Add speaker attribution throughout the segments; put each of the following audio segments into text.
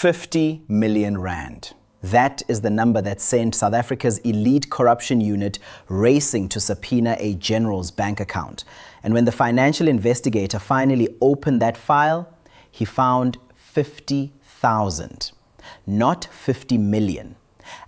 Speaker 1: 50 million rand. That is the number that sent South Africa's elite corruption unit racing to subpoena a general's bank account. And when the financial investigator finally opened that file, he found 50,000, not 50 million.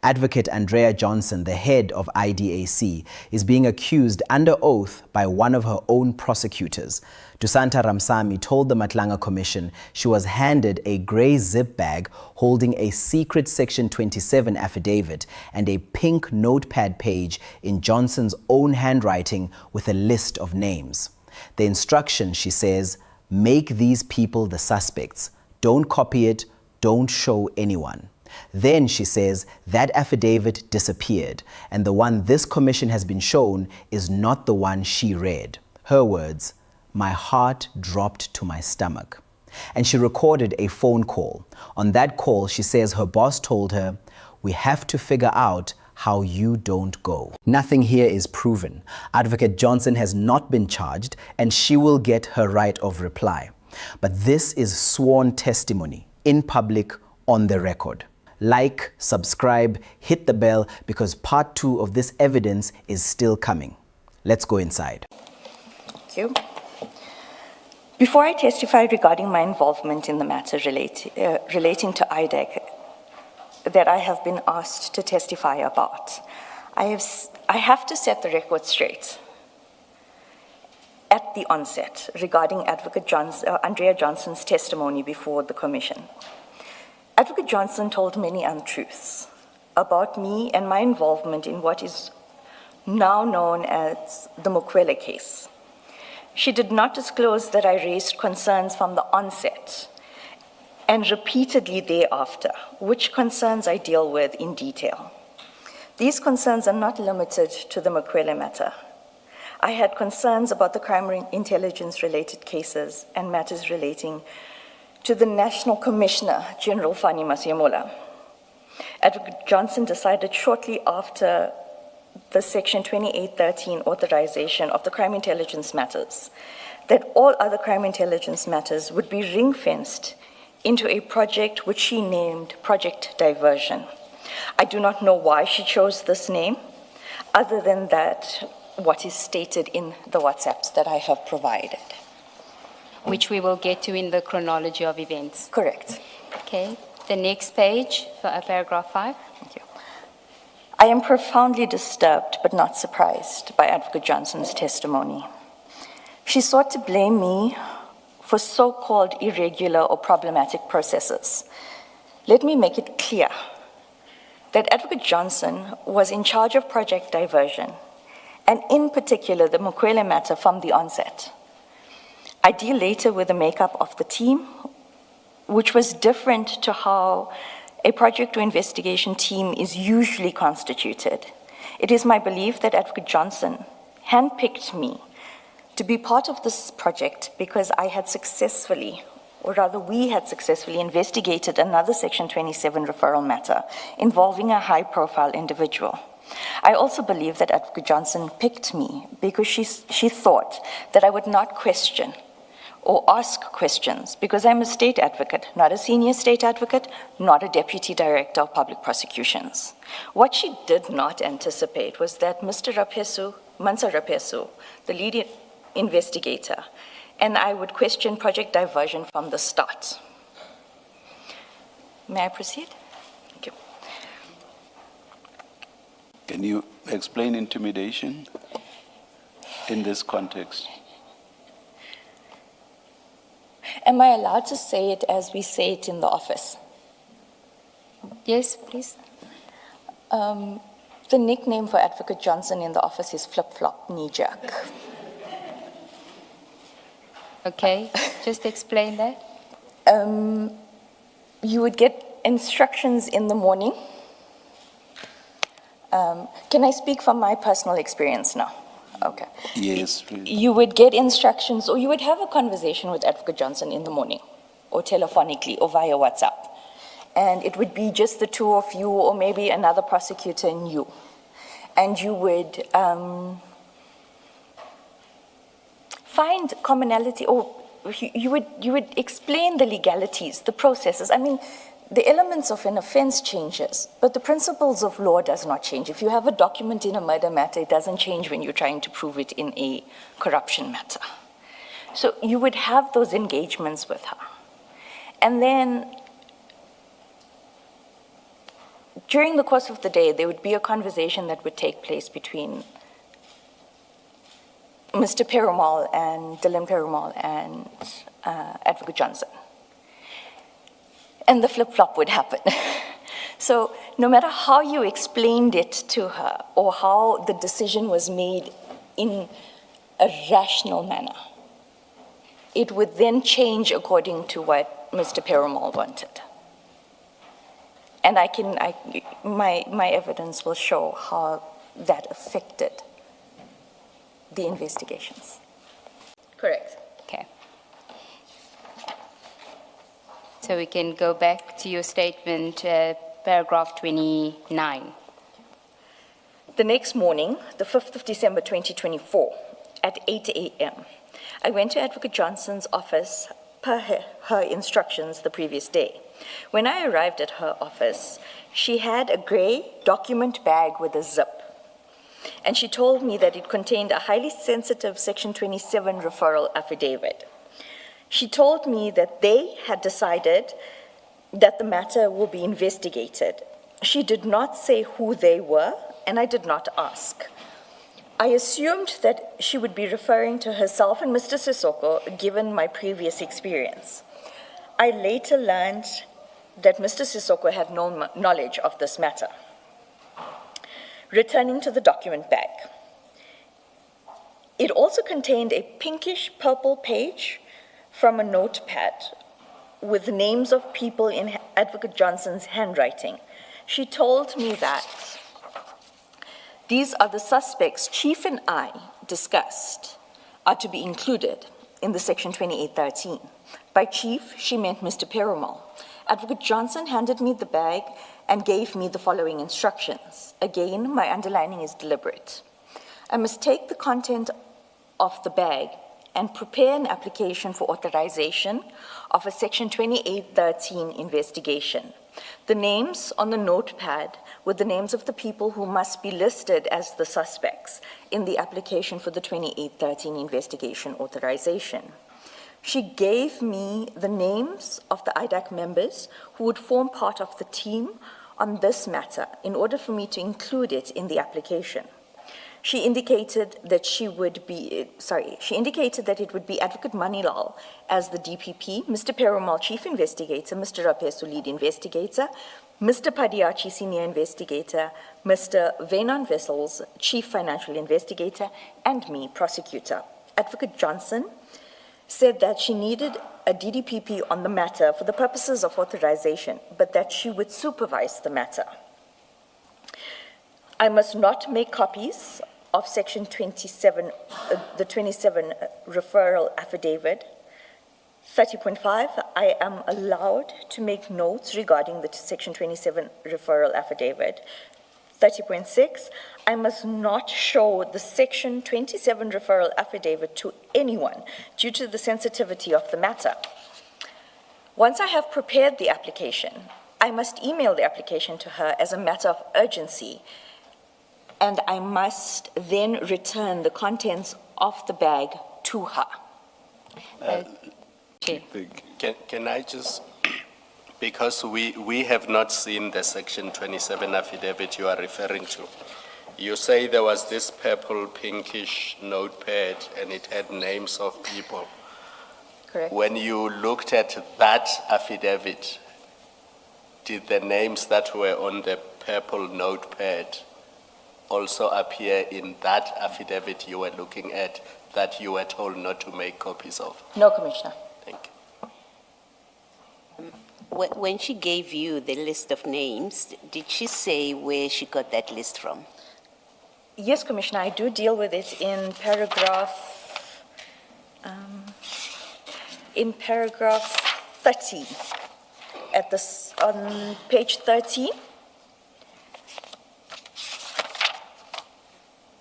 Speaker 1: Advocate Andrea Johnson, the head of IDAC, is being accused under oath by one of her own prosecutors. Dusanta Ramsamy told the Madlanga Commission she was handed a grey zip bag holding a secret Section 27 affidavit and a pink notepad page in Johnson's own handwriting with a list of names. The instruction, she says, make these people the suspects. Don't copy it, don't show anyone. Then, she says, that affidavit disappeared, and the one this commission has been shown is not the one she read. Her words, my heart dropped to my stomach. And she recorded a phone call. On that call, she says her boss told her, we have to figure out how you don't go. Nothing here is proven. Advocate Johnson has not been charged, and she will get her right of reply. But this is sworn testimony, in public, on the record. Like, subscribe, hit the bell, because part 2 of this evidence is still coming. Let's go inside.
Speaker 2: Thank you. Before I testify regarding my involvement in the matter relating to IDAC that I have been asked to testify about, I have to set the record straight at the onset regarding Advocate Andrea Johnson's testimony before the commission. Advocate Johnson told many untruths about me and my involvement in what is now known as the Mkhwanazi case. She did not disclose that I raised concerns from the onset and repeatedly thereafter, which concerns I deal with in detail. These concerns are not limited to the Mkhwanazi matter. I had concerns about the crime intelligence-related cases and matters relating to the National Commissioner, General Fani Masiamola. Advocate Johnson decided shortly after the Section 2813 authorization of the crime intelligence matters that all other crime intelligence matters would be ring-fenced into a project which she named Project Diversion. I do not know why she chose this name, other than that what is stated in the WhatsApps that I have provided.
Speaker 3: Which we will get to in the chronology of events.
Speaker 2: Correct.
Speaker 3: Okay, the next page for paragraph 5.
Speaker 2: Thank you. I am profoundly disturbed but not surprised by Advocate Johnson's testimony. She sought to blame me for so-called irregular or problematic processes. Let me make it clear that Advocate Johnson was in charge of Project Diversion, and in particular the Mkhwanazi matter from the onset. I deal later with the makeup of the team, which was different to how a project or investigation team is usually constituted. It is my belief that Advocate Johnson handpicked me to be part of this project because I had successfully, or rather we had successfully investigated another Section 27 referral matter involving a high-profile individual. I also believe that Advocate Johnson picked me because she thought that I would not question or ask questions because I'm a state advocate, not a senior state advocate, not a deputy director of public prosecutions. What she did not anticipate was that Mr. Mansa Rapesu, the lead investigator, and I would question Project Diversion from the start. May I proceed? Thank you.
Speaker 4: Can you explain intimidation in this context?
Speaker 2: Am I allowed to say it as we say it in the office?
Speaker 3: Yes, please.
Speaker 2: The nickname for Advocate Johnson in the office is flip-flop, knee-jerk.
Speaker 3: Okay, just explain that.
Speaker 2: You would get instructions in the morning. Can I speak from my personal experience now? Okay.
Speaker 4: Yes, please.
Speaker 2: You would get instructions, or you would have a conversation with Advocate Johnson in the morning, or telephonically, or via WhatsApp. And it would be just the two of you, or maybe another prosecutor and you. And you would find commonality, or you would explain the legalities, the processes. I mean, the elements of an offense changes, but the principles of law does not change. If you have a document in a murder matter, it doesn't change when you're trying to prove it in a corruption matter. So you would have those engagements with her. And then during the course of the day, there would be a conversation that would take place between Mr. Perumal and Dylan Perumal and Advocate Johnson. And the flip-flop would happen. So no matter how you explained it to her or how the decision was made in a rational manner, it would then change according to what Mr. Perumal wanted. And my evidence will show how that affected the investigations. Correct.
Speaker 3: Okay. So we can go back to your statement, paragraph 29.
Speaker 2: The next morning, the 5th of December 2024, at 8 a.m., I went to Advocate Johnson's office per her instructions the previous day. When I arrived at her office, she had a gray document bag with a zip. And she told me that it contained a highly sensitive Section 27 referral affidavit. She told me that they had decided that the matter will be investigated. She did not say who they were, and I did not ask. I assumed that she would be referring to herself and Mr. Sissoko, given my previous experience. I later learned that Mr. Sissoko had no knowledge of this matter. Returning to the document bag, it also contained a pinkish purple page from a notepad with names of people in Advocate Johnson's handwriting. She told me that these are the suspects Chief and I discussed are to be included in the Section 2813. By Chief, she meant Mr. Perumal. Advocate Johnson handed me the bag and gave me the following instructions. Again, my underlining is deliberate. I must take the content of the bag and prepare an application for authorization of a Section 2813 investigation. The names on the notepad were the names of the people who must be listed as the suspects in the application for the 2813 investigation authorization. She gave me the names of the IDAC members who would form part of the team on this matter in order for me to include it in the application. She indicated that it would be Advocate Manilal as the DPP, Mr. Perumal, Chief Investigator, Mr. Rapesu, Lead Investigator, Mr. Padiachi, Senior Investigator, Mr. Venon Vessels, Chief Financial Investigator, and me, Prosecutor. Advocate Johnson said that she needed a DDPP on the matter for the purposes of authorization, but that she would supervise the matter. I must not make copies of Section 27, the 27 referral affidavit. 30.5, I am allowed to make notes regarding the Section 27 referral affidavit. 30.6, I must not show the Section 27 referral affidavit to anyone due to the sensitivity of the matter. Once I have prepared the application, I must email the application to her as a matter of urgency, and I must then return the contents of the bag to her.
Speaker 5: Can I just, because we have not seen the Section 27 affidavit you are referring to. You say there was this purple pinkish notepad and it had names of people.
Speaker 2: Correct.
Speaker 5: When you looked at that affidavit, did the names that were on the purple notepad also appear in that affidavit you were looking at that you were told not to make copies of?
Speaker 2: No, Commissioner.
Speaker 5: Thank you.
Speaker 6: When she gave you the list of names, did she say where she got that list from?
Speaker 2: Yes, Commissioner, I do deal with it in paragraph 30 on page 13.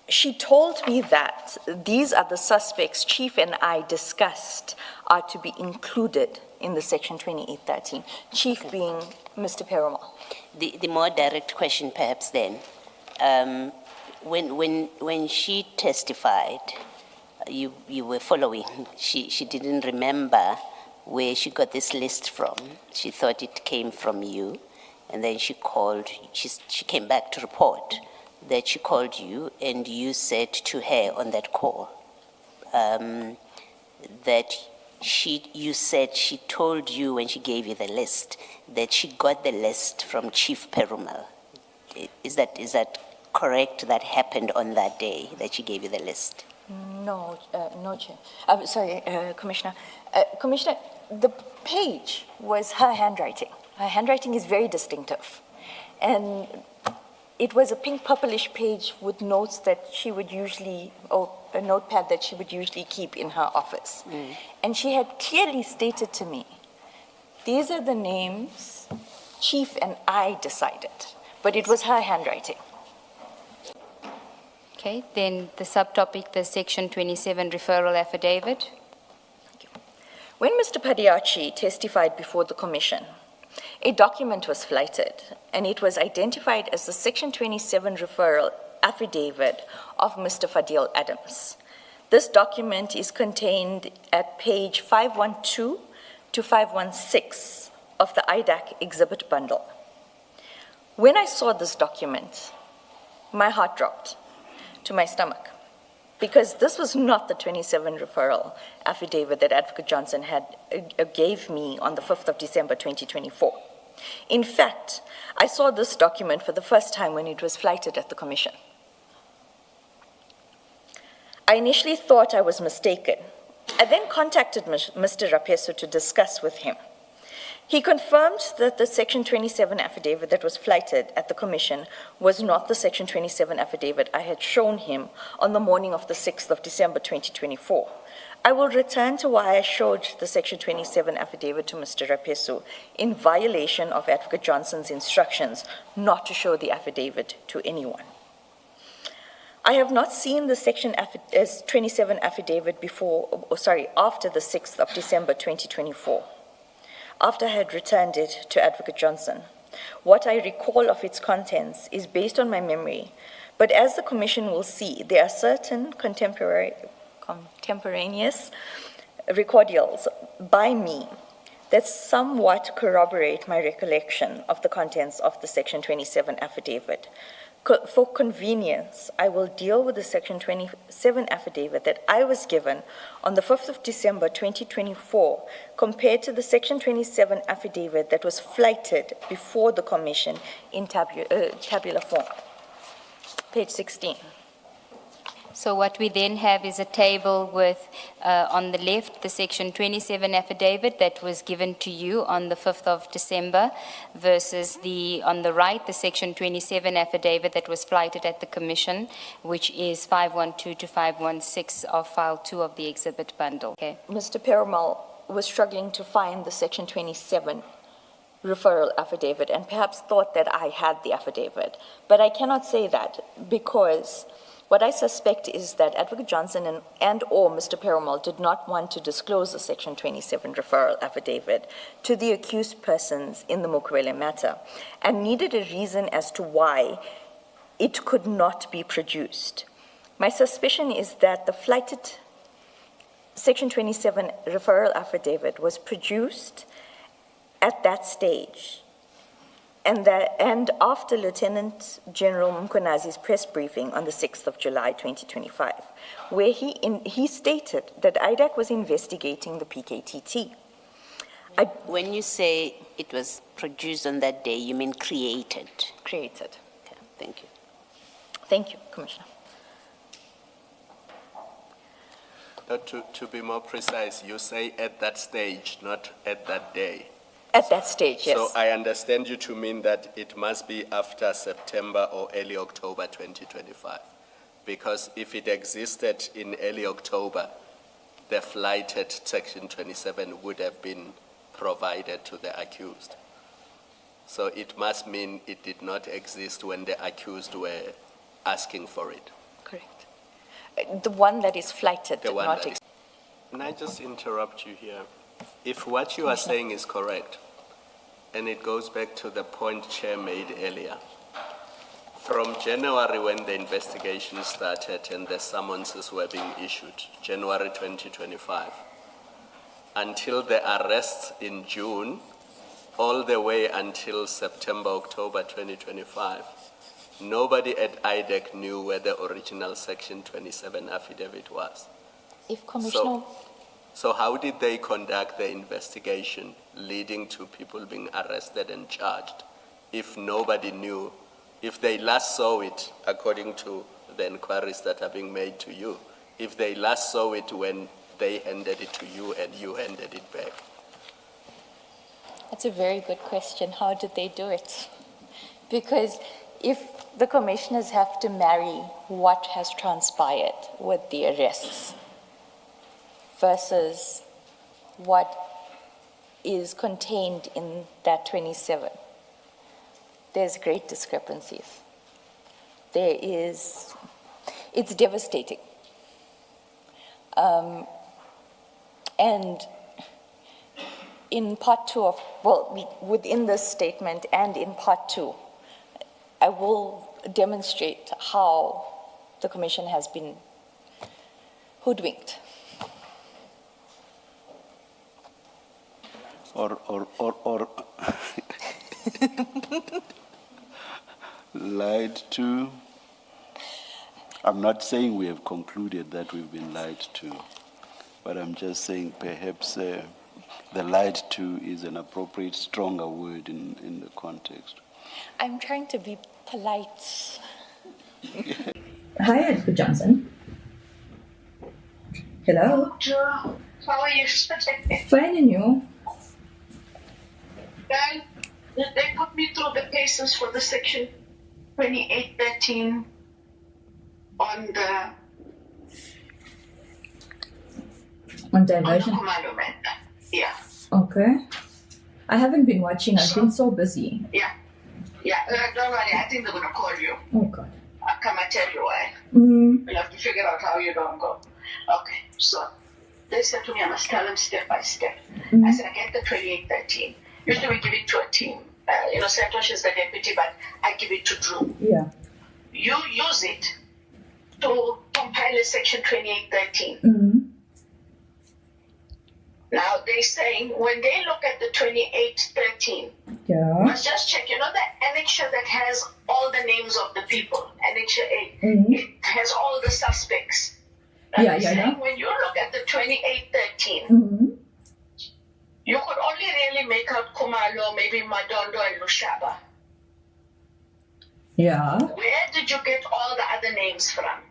Speaker 2: She told me that these are the suspects Chief and I discussed are to be included in the Section 2813, chief being Mr. Perumal.
Speaker 6: The more direct question perhaps then, when she testified, you were following, she didn't remember where she got this list from. She thought it came from you, and then she called, she came back to report that she called you, and you said to her on that call that you said she told you when she gave you the list that she got the list from Chief Perumal. Is that correct? That happened on that day that she gave you the list?
Speaker 2: No, no, Chair. Sorry, Commissioner. Commissioner, the page was her handwriting. Her handwriting is very distinctive. And it was a pink purplish page with notes that she would usually, or a notepad that she would usually keep in her office. And she had clearly stated to me, these are the names Chief and I decided, but it was her handwriting.
Speaker 3: Okay, then the subtopic, the Section 27 referral affidavit.
Speaker 2: When Mr. Padiachi testified before the Commission, a document was flighted, and it was identified as the Section 27 referral affidavit of Mr. Fadil Adams. This document is contained at page 512 to 516 of the IDAC exhibit bundle. When I saw this document, my heart dropped to my stomach, because this was not the 27 referral affidavit that Advocate Johnson gave me on the 5th of December 2024. In fact, I saw this document for the first time when it was flighted at the Commission. I initially thought I was mistaken. I then contacted Mr. Rapeso to discuss with him. He confirmed that the Section 27 affidavit that was flighted at the Commission was not the Section 27 affidavit I had shown him on the morning of the 6th of December 2024. I will return to why I showed the Section 27 affidavit to Mr. Rapeso in violation of Advocate Johnson's instructions not to show the affidavit to anyone. I have not seen the Section 27 affidavit after the 6th of December 2024. After I had returned it to Advocate Johnson. What I recall of its contents is based on my memory, but as the Commission will see, there are certain contemporaneous recordials by me that somewhat corroborate my recollection of the contents of the Section 27 affidavit. For convenience, I will deal with the Section 27 affidavit that I was given on the 5th of December 2024 compared to the Section 27 affidavit that was flighted before the Commission in tabular form. Page 16.
Speaker 3: So what we then have is a table with, on the left, the Section 27 affidavit that was given to you on the 5th of December versus on the right, the Section 27 affidavit that was flighted at the Commission, which is 512 to 516 of File 2 of the exhibit bundle. Okay.
Speaker 2: Mr. Perumal was struggling to find the Section 27 referral affidavit and perhaps thought that I had the affidavit. But I cannot say that because what I suspect is that Advocate Johnson and or Mr. Perumal did not want to disclose the Section 27 referral affidavit to the accused persons in the Mkhwanazi matter and needed a reason as to why it could not be produced. My suspicion is that the flighted Section 27 referral affidavit was produced at that stage and after Lieutenant General Mkhwanazi's press briefing on the 6th of July 2025, where he stated that IDAC was investigating the PKTT.
Speaker 6: When you say it was produced on that day, you mean created?
Speaker 2: Created.
Speaker 6: Okay, thank you.
Speaker 2: Thank you, Commissioner.
Speaker 5: To be more precise, you say at that stage, not at that day.
Speaker 2: At that stage, yes.
Speaker 5: So I understand you to mean that it must be after September or early October 2025. Because if it existed in early October, the flighted Section 27 would have been provided to the accused. So it must mean it did not exist when the accused were asking for it.
Speaker 2: Correct. The one that is flighted did not exist.
Speaker 5: Can I just interrupt you here? If what you are saying is correct, and it goes back to the point Chair made earlier, from January when the investigation started and the summonses were being issued, January 2025, until the arrests in June, all the way until September, October 2025, nobody at IDAC knew where the original Section 27 affidavit was.
Speaker 2: If Commissioner...
Speaker 5: So how did they conduct the investigation leading to people being arrested and charged if nobody knew, if they last saw it, according to the inquiries that are being made to you, if they last saw it when they handed it to you and you handed it back?
Speaker 2: That's a very good question. How did they do it? Because if the commissioners have to marry what has transpired with the arrests versus what is contained in that 27, there's great discrepancies. It's devastating. And in part two of, within this statement and in part two, I will demonstrate how the commission has been hoodwinked.
Speaker 4: Or lied to. I'm not saying we have concluded that we've been lied to, but I'm just saying perhaps the lied to is an appropriate, stronger word in the context.
Speaker 2: I'm trying to be polite.
Speaker 7: Hi, Advocate Johnson. Hello.
Speaker 8: How are you?
Speaker 7: Fine, and you?
Speaker 8: Well, they put me through the cases for the Section 2813 on
Speaker 7: diversion.
Speaker 8: the commando matter. Yeah.
Speaker 7: Okay. I haven't been watching. I've been so busy.
Speaker 8: Yeah. Don't worry. I think they're going to call you.
Speaker 7: Oh, God.
Speaker 8: I'll come and tell you why.
Speaker 7: Mm.
Speaker 8: We'll have to figure out how you don't go. Okay. So they said to me, I must tell them step by step. I said, I get the 2813. Usually we give it to a team. Santosh is the deputy, but I give it to Drew.
Speaker 7: Yeah.
Speaker 8: You use it to compile a Section 2813.
Speaker 7: Mm-hmm.
Speaker 8: Now they're saying when they look at the 2813,
Speaker 7: Yeah.
Speaker 8: must just check, the annexure that has all the names of the people, annexure A, it has all the suspects.
Speaker 7: Yeah.
Speaker 8: When you look at the 2813, you could only really make out Kumalo, maybe Madondo and Lushaba.
Speaker 7: Yeah.
Speaker 8: Where did you get all the other names from?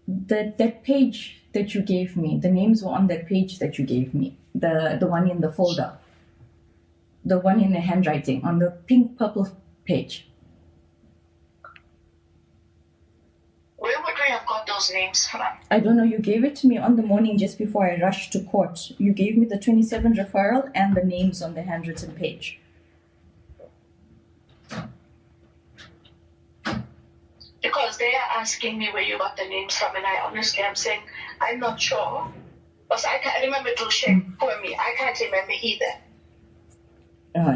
Speaker 7: That page that you gave me, the names were on that page that you gave me. The one in the folder. The one in the handwriting, on the pink purple page.
Speaker 8: Where would we have got those names from?
Speaker 7: I don't know, you gave it to me on the morning just before I rushed to court. You gave me the 27 referral and the names on the handwritten page.
Speaker 8: Because they are asking me where you got the names from, and I'm saying, I'm not sure. Because I can't remember to share for me. I can't remember either.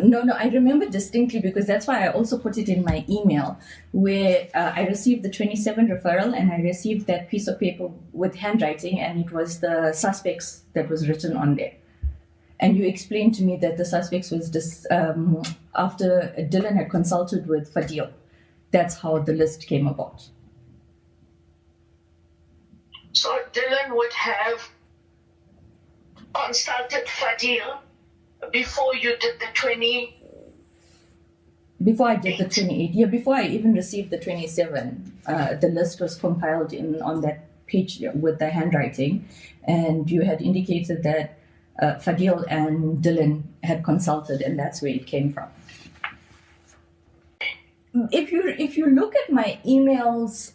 Speaker 7: No, I remember distinctly because that's why I also put it in my email where I received the 27 referral and I received that piece of paper with handwriting and it was the suspects that was written on there. And you explained to me that the suspects was after Dylan had consulted with Fadil. That's how the list came about.
Speaker 8: So Dylan would have consulted Fadil before you did the 20?
Speaker 7: Before I did the 28, yeah, before I even received the 27, the list was compiled on that page with the handwriting, and you had indicated that Fadil and Dylan had consulted, and that's where it came from. If you look at my emails,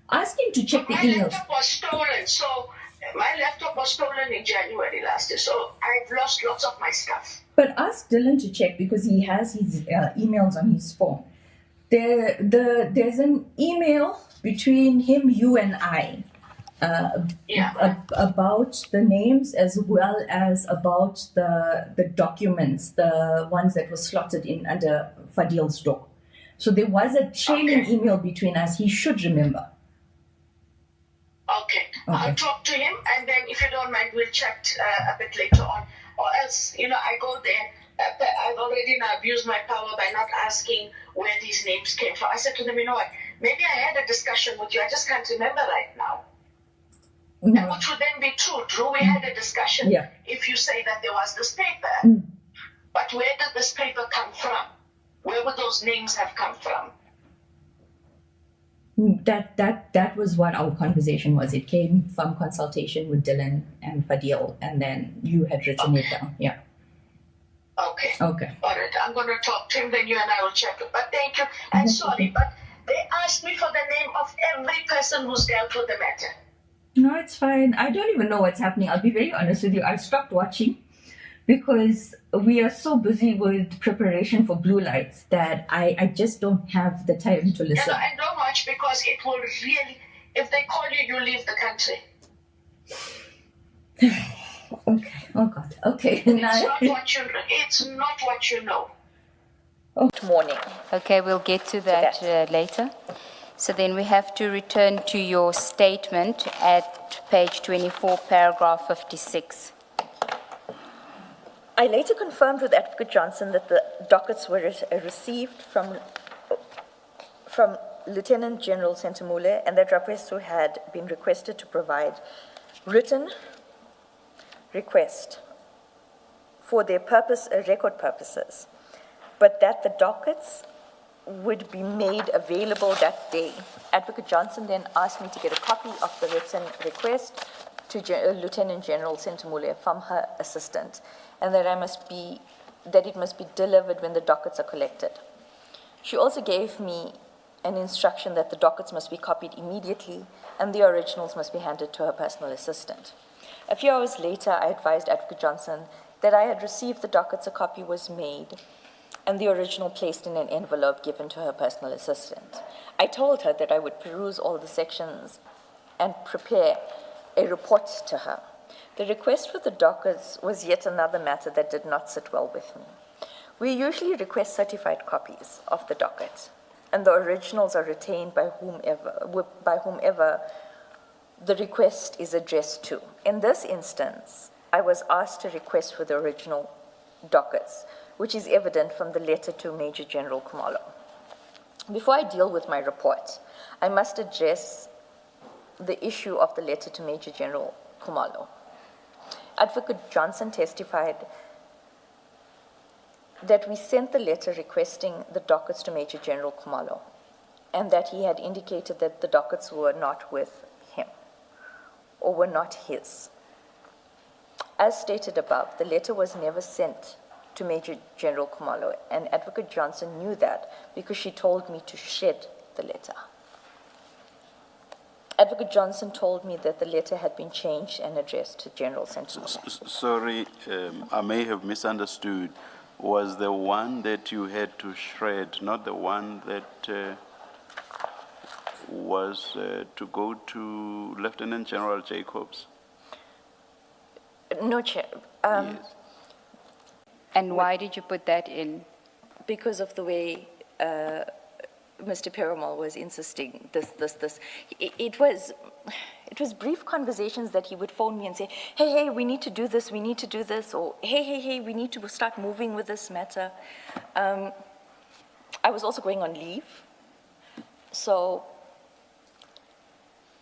Speaker 7: asking to check the emails.
Speaker 8: My laptop was stolen, so my laptop was stolen in January last year, so I've lost lots of my stuff.
Speaker 7: But ask Dylan to check because he has his emails on his phone. There's an email between him, you, and I about the names as well as about the documents, the ones that were slotted in under Fadil's door. So there was a trailing email between us. He should remember.
Speaker 8: Okay. I'll talk to him, and then if you don't mind, we'll chat a bit later on. Or else, I go there. I've already now abused my power by not asking where these names came from. I said to them, you know what, maybe I had a discussion with you. I just can't remember right now.
Speaker 7: No.
Speaker 8: And which would then be true. Drew, we had a discussion.
Speaker 7: Yeah.
Speaker 8: If you say that there was this paper. But where did this paper come from? Where would those names have come from?
Speaker 7: That was what our conversation was. It came from consultation with Dylan and Fadil, and then you had written it down. Yeah.
Speaker 8: Okay.
Speaker 7: Okay.
Speaker 8: All right. I'm going to talk to him, then you and I will check it. But thank you. And sorry, but they asked me for the name of every person who's dealt with the matter.
Speaker 7: No, it's fine. I don't even know what's happening. I'll be very honest with you. I stopped watching because we are so busy with preparation for blue lights that I just don't have the time to listen.
Speaker 8: And don't watch because it will really, if they call you, you leave the country.
Speaker 7: Okay. Oh God. Okay.
Speaker 8: It's not what you know.
Speaker 2: Morning.
Speaker 3: Okay, we'll get to that later. So then we have to return to your statement at page 24, paragraph 56.
Speaker 2: I later confirmed with Advocate Johnson that the dockets were received from Lieutenant General Sentamule and that Rapestu had been requested to provide written request for their record purposes, but that the dockets would be made available that day. Advocate Johnson then asked me to get a copy of the written request to Lieutenant General Sentamule from her assistant, and that it must be delivered when the dockets are collected. She also gave me an instruction that the dockets must be copied immediately and the originals must be handed to her personal assistant. A few hours later, I advised Advocate Johnson that I had received the dockets, a copy was made, and the original placed in an envelope given to her personal assistant. I told her that I would peruse all the sections and prepare a report to her. The request for the dockets was yet another matter that did not sit well with me. We usually request certified copies of the docket, and the originals are retained by whomever the request is addressed to. In this instance, I was asked to request for the original dockets, which is evident from the letter to Major General Khumalo. Before I deal with my report, I must address the issue of the letter to Major General Khumalo. Advocate Johnson testified that we sent the letter requesting the dockets to Major General Khumalo, and that he had indicated that the dockets were not with him, or were not his. As stated above, the letter was never sent to Major General Khumalo, and Advocate Johnson knew that because she told me to shred the letter. Advocate Johnson told me that the letter had been changed and addressed to General Sentamule.
Speaker 4: Sorry, I may have misunderstood. Was the one that you had to shred not the one that was to go to Lieutenant General Jacobs?
Speaker 2: No, Chair.
Speaker 4: Yes.
Speaker 3: And why did you put that in?
Speaker 2: Because of the way Mr. Perumal was insisting this. It was brief conversations that he would phone me and say, hey, we need to do this, or hey, we need to start moving with this matter. I was also going on leave. So,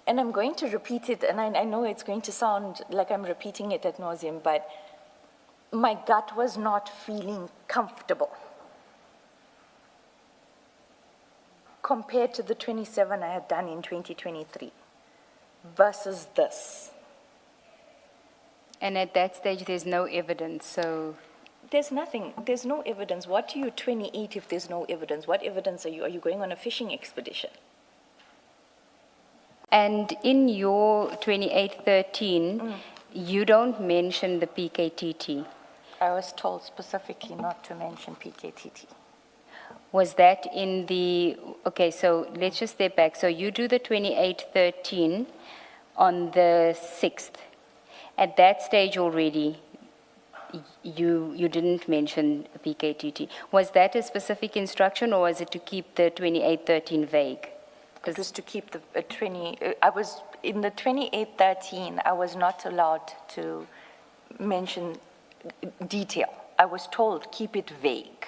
Speaker 2: and I'm going to repeat it, and I know it's going to sound like I'm repeating it ad nauseum, but my gut was not feeling comfortable compared to the 27 I had done in 2023 versus this.
Speaker 3: And at that stage, there's no evidence, so...
Speaker 2: There's nothing, there's no evidence. What do you 28 if there's no evidence? What evidence are you? Are you going on a fishing expedition?
Speaker 3: And in your 2813, you don't mention the PKTT.
Speaker 2: I was told specifically not to mention PKTT.
Speaker 3: Was that in the, okay, so let's just step back. So you do the 2813 on the 6th. At that stage already, you didn't mention PKTT. Was that a specific instruction, or was it to keep the 2813 vague?
Speaker 2: It was to keep the I was, in the 2813, I was not allowed to mention detail. I was told, keep it vague.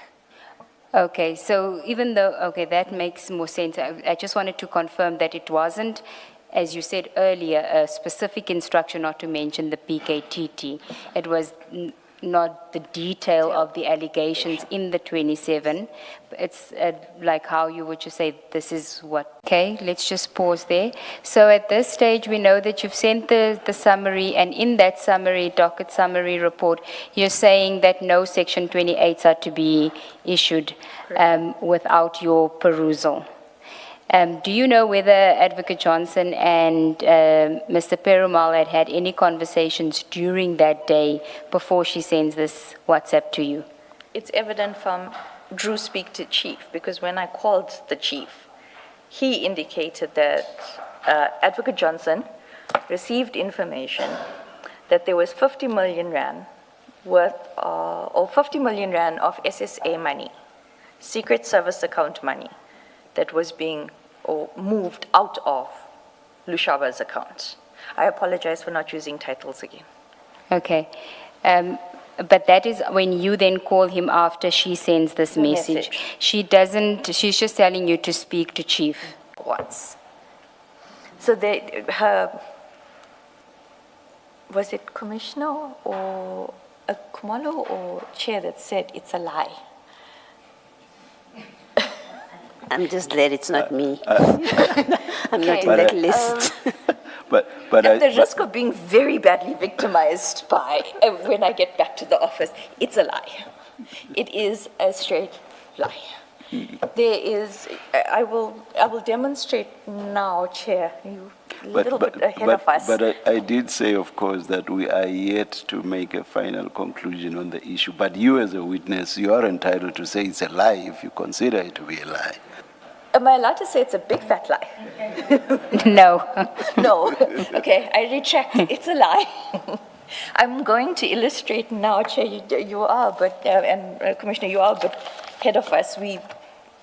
Speaker 3: Okay, so even though, okay, that makes more sense. I just wanted to confirm that it wasn't, as you said earlier, a specific instruction not to mention the PKTT. It was not the detail of the allegations in the 27. It's like how you would just say, this is what. Okay, let's just pause there. So at this stage, we know that you've sent the summary, and in that summary, docket summary report, you're saying that no Section 28s are to be issued without your perusal. Do you know whether Advocate Johnson and Mr. Perumal had any conversations during that day before she sends this WhatsApp to you?
Speaker 2: It's evident from Drew speak to chief, because when I called the chief, he indicated that Advocate Johnson received information that there was 50 million rand worth, or 50 million rand of SSA money, Secret Service account money, that was being or moved out of Lushaba's account. I apologize for not using titles again.
Speaker 3: Okay. But that is when you then call him after she sends this message. She doesn't, she's just telling you to speak to chief.
Speaker 2: Once. So was it commissioner or a Kumalo or chair that said it's a lie?
Speaker 6: I'm just glad it's not me. I'm not in that list.
Speaker 4: But
Speaker 2: at the risk of being very badly victimized by when I get back to the office, it's a lie. It is a straight lie. There is, I will demonstrate now, Chair. You a little bit ahead of us.
Speaker 4: But I did say, of course, that we are yet to make a final conclusion on the issue. But you, as a witness, you are entitled to say it's a lie if you consider it to be a lie.
Speaker 2: Am I allowed to say it's a big fat lie?
Speaker 3: No.
Speaker 2: No. Okay, I retract. It's a lie. I'm going to illustrate now, Chair. You are, but and Commissioner, you are, but ahead of us. We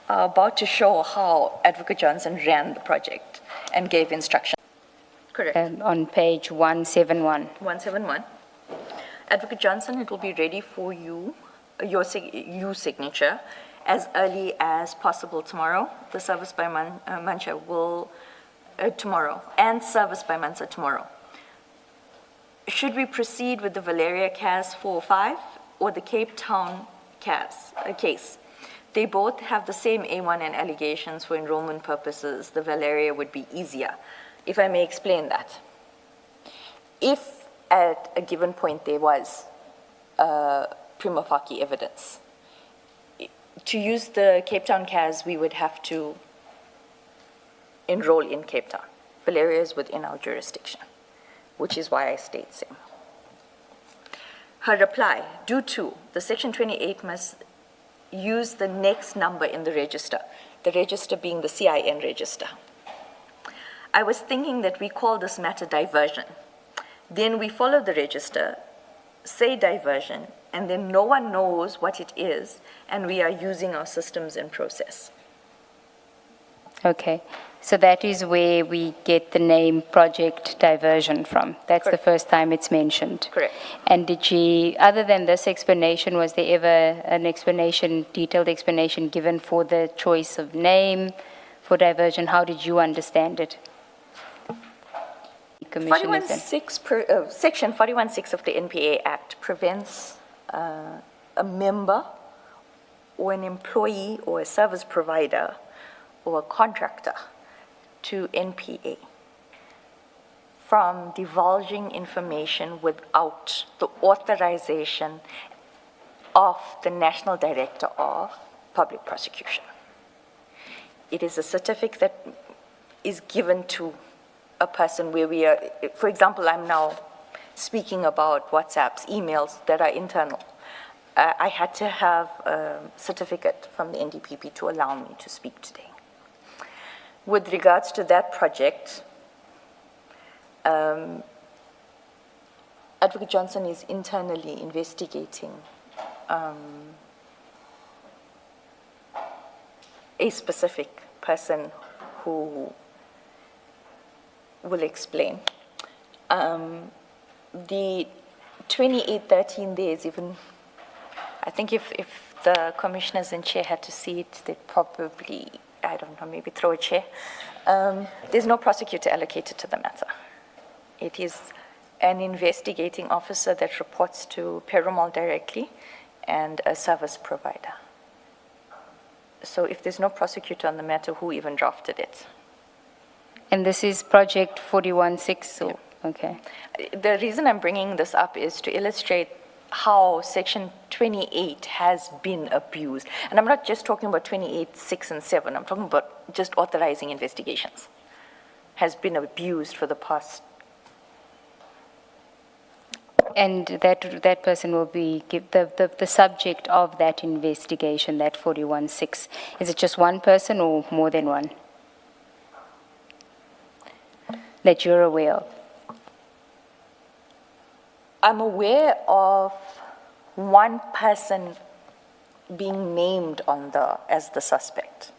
Speaker 2: are about to show how Advocate Johnson ran the project and gave instructions. Correct.
Speaker 3: On page 171.
Speaker 2: 171. Advocate Johnson, it will be ready for you, your signature, as early as possible tomorrow. The service by Mancha will, tomorrow, and service by Mansa tomorrow. Should we proceed with the Valeria CAS 405 or the Cape Town CAS case? They both have the same A1 and allegations. For enrollment purposes, the Valeria would be easier. If I may explain that. If at a given point there was prima facie evidence, to use the Cape Town CAS, we would have to enroll in Cape Town. Valeria is within our jurisdiction, which is why I stayed same. Her reply, due to the Section 28 must use the next number in the register being the CIN register. I was thinking that we call this matter diversion. Then we follow the register, say diversion, and then no one knows what it is, and we are using our systems and process.
Speaker 3: Okay, so that is where we get the name Project Diversion from. That's
Speaker 2: Correct.
Speaker 3: The first time it's mentioned.
Speaker 2: Correct.
Speaker 3: And did she, other than this explanation, was there ever an explanation, detailed explanation given for the choice of name for diversion? How did you understand it?
Speaker 2: Section 41.6 of the NPA Act prevents a member or an employee or a service provider or a contractor to NPA from divulging information without the authorization of the National Director of Public Prosecution. It is a certificate that is given to a person where we are, for example, I'm now speaking about WhatsApps, emails that are internal. I had to have a certificate from the NDPP to allow me to speak today. With regards to that project, Advocate Johnson is internally investigating a specific person who will explain. The 2813 there is even, I think if the commissioners and chair had to see it, they'd probably, I don't know, maybe throw a chair. There's no prosecutor allocated to the matter. It is an investigating officer that reports to Perumal directly and a service provider. So if there's no prosecutor on the matter, who even drafted it?
Speaker 3: And this is project 416, so, okay.
Speaker 2: The reason I'm bringing this up is to illustrate how Section 28 has been abused. And I'm not just talking about 28, 6, and 7. I'm talking about just authorizing investigations. Has been abused for the past.
Speaker 3: And that person will be the subject of that investigation, that 416. Is it just one person or more than one that you're aware of?
Speaker 2: I'm aware of one person being named as the suspect.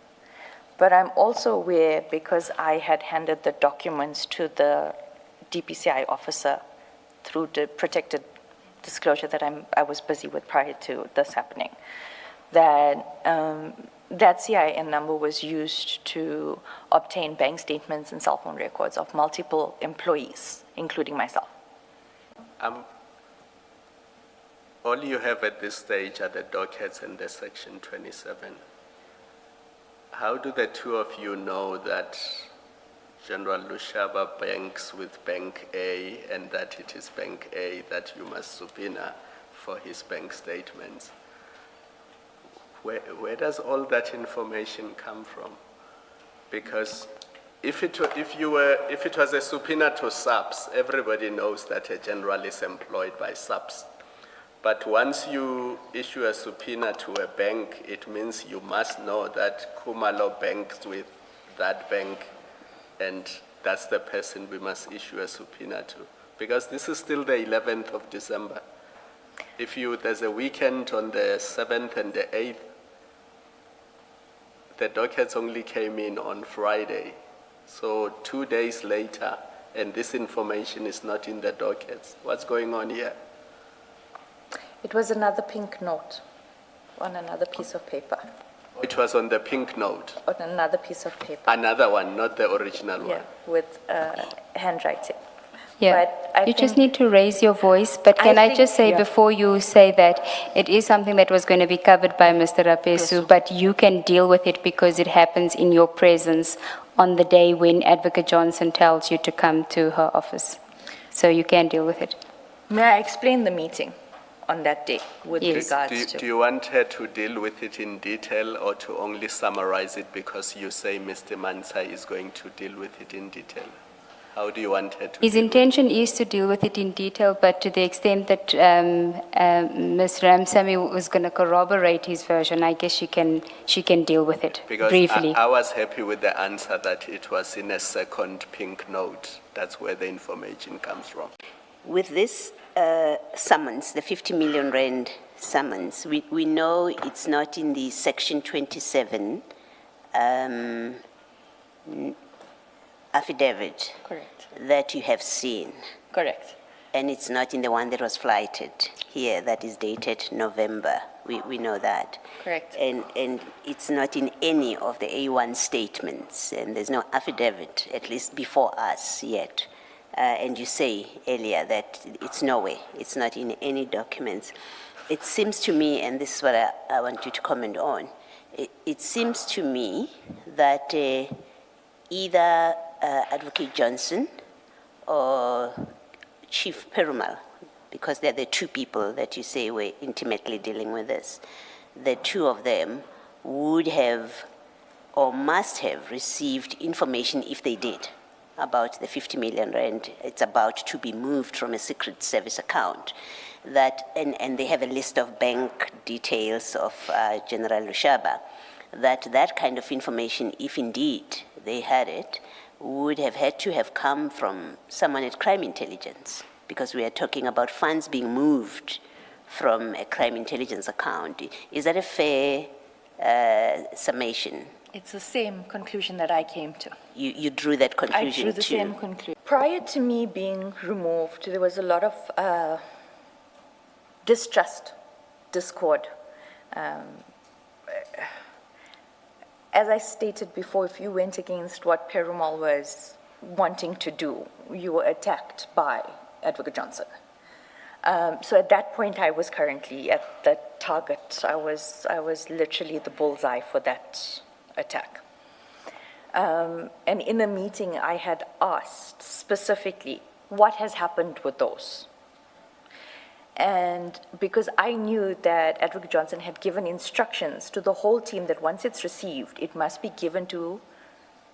Speaker 2: But I'm also aware, because I had handed the documents to the DPCI officer through the protected disclosure that I was busy with prior to this happening, that that CIN number was used to obtain bank statements and cell phone records of multiple employees, including myself.
Speaker 5: All you have at this stage are the dockets and the Section 27. How do the two of you know that General Lushaba banks with Bank A and that it is Bank A that you must subpoena for his bank statements? Where does all that information come from? Because if it was a subpoena to SAPS, everybody knows that a general is employed by SAPS. But once you issue a subpoena to a bank, it means you must know that Khumalo banks with that bank, and that's the person we must issue a subpoena to. Because this is still the 11th of December. There's a weekend on the 7th and the 8th, the dockets only came in on Friday. So 2 days later, and this information is not in the dockets. What's going on here?
Speaker 2: It was another pink note on another piece of paper.
Speaker 5: It was on the pink note?
Speaker 2: On another piece of paper.
Speaker 5: Another one, not the original one?
Speaker 2: Yeah, with handwriting.
Speaker 3: Yeah,
Speaker 2: But
Speaker 3: you just need to raise your voice, but can I just say before you say that, it is something that was going to be covered by Mr. Rapesu, but you can deal with it because it happens in your presence on the day when Advocate Johnson tells you to come to her office. So you can deal with it.
Speaker 2: May I explain the meeting on that day with regards to...
Speaker 5: Do you want her to deal with it in detail or to only summarize it because you say Mr. Mansa is going to deal with it in detail? How do you want her to?
Speaker 3: His intention is to deal with it in detail, but to the extent that Ms. Ramsamy was going to corroborate his version, I guess she can deal with it briefly.
Speaker 5: I was happy with the answer that it was in a second pink note. That's where the information comes from.
Speaker 6: With this summons, the 50 million rand summons, we know it's not in the Section 27 affidavit.
Speaker 2: Correct.
Speaker 6: That you have seen.
Speaker 2: Correct.
Speaker 6: And it's not in the one that was flighted here, that is dated November. We know that.
Speaker 2: Correct.
Speaker 6: And it's not in any of the A1 statements, and there's no affidavit, at least before us yet. And you say earlier that it's nowhere, it's not in any documents. It seems to me, and this is what I want you to comment on, it seems to me that either Advocate Johnson or Chief Perumal, because they're the two people that you say were intimately dealing with this, the two of them would have or must have received information, if they did, about the 50 million rand. It's about to be moved from a secret service account. That, and they have a list of bank details of General Lushaba, that kind of information, if indeed they had it, would have had to have come from someone at crime intelligence, because we are talking about funds being moved from a crime intelligence account. Is that a fair summation?
Speaker 2: It's the same conclusion that I came to.
Speaker 6: You drew that conclusion
Speaker 2: I drew the same conclusion. Prior to me being removed, there was a lot of distrust, discord. As I stated before, if you went against what Perumal was wanting to do, you were attacked by Advocate Johnson. So at that point, I was currently at the target. I was literally the bullseye for that attack. And in a meeting, I had asked specifically, what has happened with those? And because I knew that Advocate Johnson had given instructions to the whole team that once it's received, it must be given to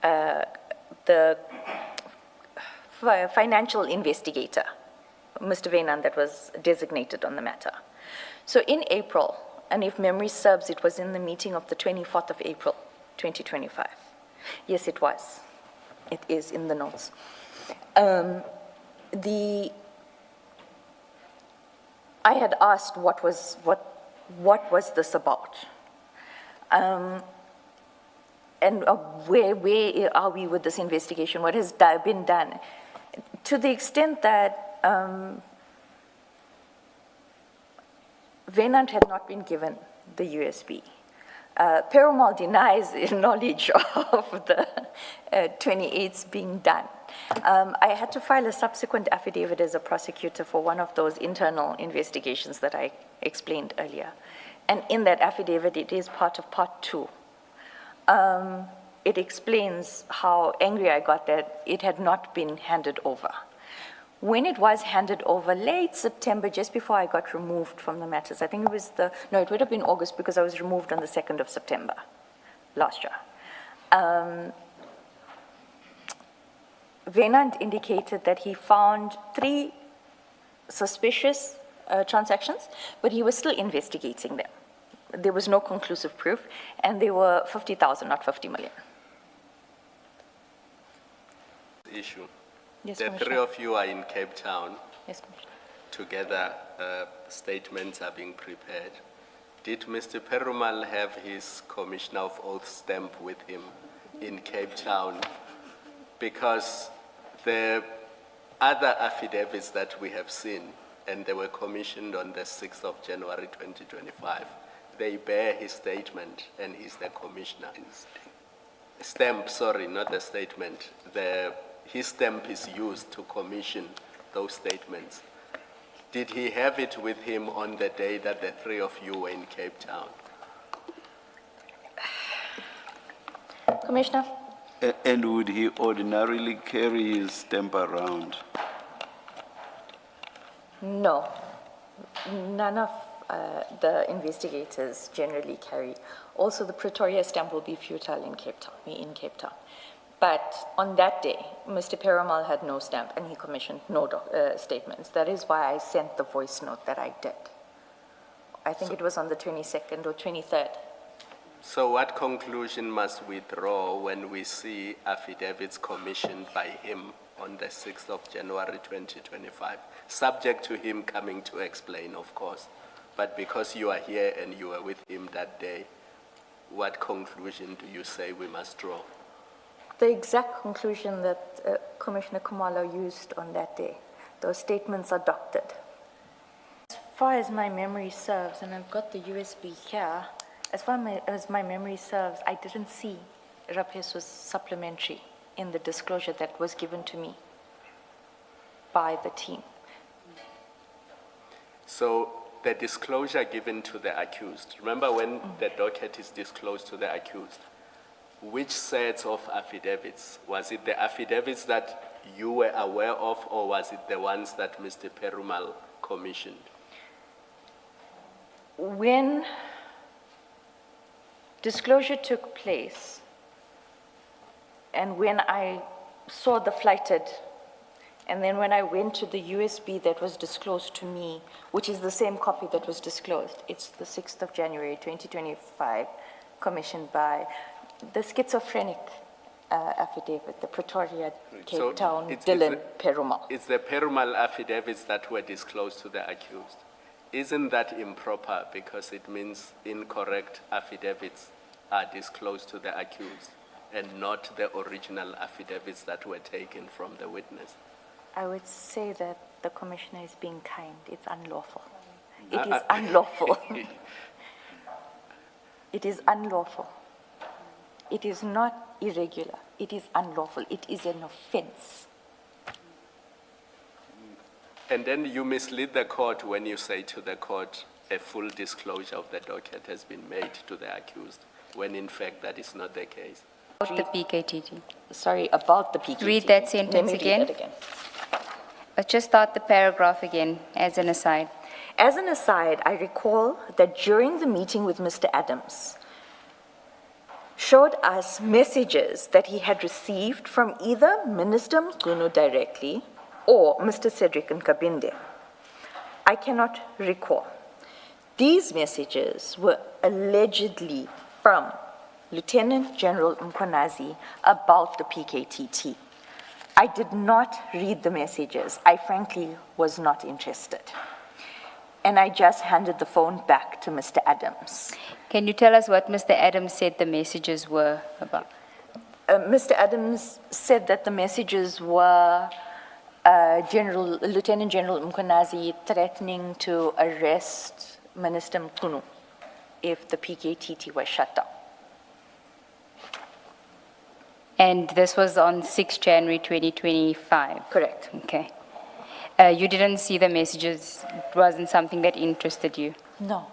Speaker 2: the financial investigator, Mr. Wynand, that was designated on the matter. So in April, and if memory serves, it was in the meeting of the 24th of April, 2025. Yes, it was. It is in the notes. I had asked what was this about, and where are we with this investigation? What has been done? To the extent that Wynand had not been given the USB. Perumal denies knowledge of the 28s being done. I had to file a subsequent affidavit as a prosecutor for one of those internal investigations that I explained earlier. And in that affidavit, it is part of part 2. It explains how angry I got that it had not been handed over. When it was handed over late September, just before I got removed from the matters, I think it was it would have been August, because I was removed on the 2nd of September last year. Wynand indicated that he found 3 suspicious transactions, but he was still investigating them. There was no conclusive proof, and they were 50,000, not 50 million.
Speaker 5: Issue.
Speaker 2: Yes,
Speaker 5: the 3 of you are in Cape Town.
Speaker 2: Yes, Commissioner.
Speaker 5: Together, statements are being prepared. Did Mr. Perumal have his Commissioner of Oath stamp with him in Cape Town? Because the other affidavits that we have seen, and they were commissioned on the 6th of January 2025, they bear his statement, and he's the commissioner. Stamp, sorry, not the statement. His stamp is used to commission those statements. Did he have it with him on the day that the 3 of you were in Cape Town?
Speaker 2: Commissioner?
Speaker 4: And would he ordinarily carry his stamp around?
Speaker 2: No. None of the investigators generally carry. Also, the Pretoria stamp will be futile in Cape Town. But on that day, Mr. Perumal had no stamp, and he commissioned no statements. That is why I sent the voice note that I did. I think it was on the 22nd or 23rd.
Speaker 5: So what conclusion must we draw when we see affidavits commissioned by him on the 6th of January 2025, subject to him coming to explain, of course, but because you are here and you were with him that day, what conclusion do you say we must draw?
Speaker 2: The exact conclusion that Commissioner Khumalo used on that day. Those statements are doctored. As far as my memory serves, and I've got the USB here, as far as my memory serves, I didn't see Rapeso's supplementary in the disclosure that was given to me by the team.
Speaker 5: So the disclosure given to the accused, remember when the docket is disclosed to the accused, which sets of affidavits? Was it the affidavits that you were aware of, or was it the ones that Mr. Perumal commissioned?
Speaker 2: When disclosure took place, and when I saw the flighted, and then when I went to the USB that was disclosed to me, which is the same copy that was disclosed, it's the 6th of January 2025, commissioned by the schizophrenic affidavit, the Pretoria, Cape
Speaker 5: So
Speaker 2: Town,
Speaker 5: it's
Speaker 2: Dylan Perumal.
Speaker 5: It's the Perumal affidavits that were disclosed to the accused. Isn't that improper because it means incorrect affidavits are disclosed to the accused and not the original affidavits that were taken from the witness?
Speaker 2: I would say that the commissioner is being kind. It's unlawful. It is unlawful. It is unlawful. It is not irregular. It is unlawful. It is an offence.
Speaker 5: And then you mislead the court when you say to the court a full disclosure of the docket has been made to the accused, when in fact that is not the case.
Speaker 3: About the PKTT.
Speaker 2: Sorry, about the PKT.
Speaker 3: Read that sentence
Speaker 2: Let me
Speaker 3: again.
Speaker 2: Read that again.
Speaker 3: Let's just start the paragraph again as an aside.
Speaker 2: As an aside, I recall that during the meeting with Mr. Adams, showed us messages that he had received from either Minister Mkhwanazi directly or Mr. Cedric Nkabinde. I cannot recall. These messages were allegedly from Lieutenant General Mkhwanazi about the PKTT. I did not read the messages. I frankly was not interested. And I just handed the phone back to Mr. Adams.
Speaker 3: Can you tell us what Mr. Adams said the messages were about?
Speaker 2: Mr. Adams said that the messages were Lieutenant General Mkhwanazi threatening to arrest Minister Mkhwanazi if the PKTT was shut down.
Speaker 3: And this was on 6 January 2025?
Speaker 2: Correct.
Speaker 3: Okay. You didn't see the messages, it wasn't something that interested you?
Speaker 2: No.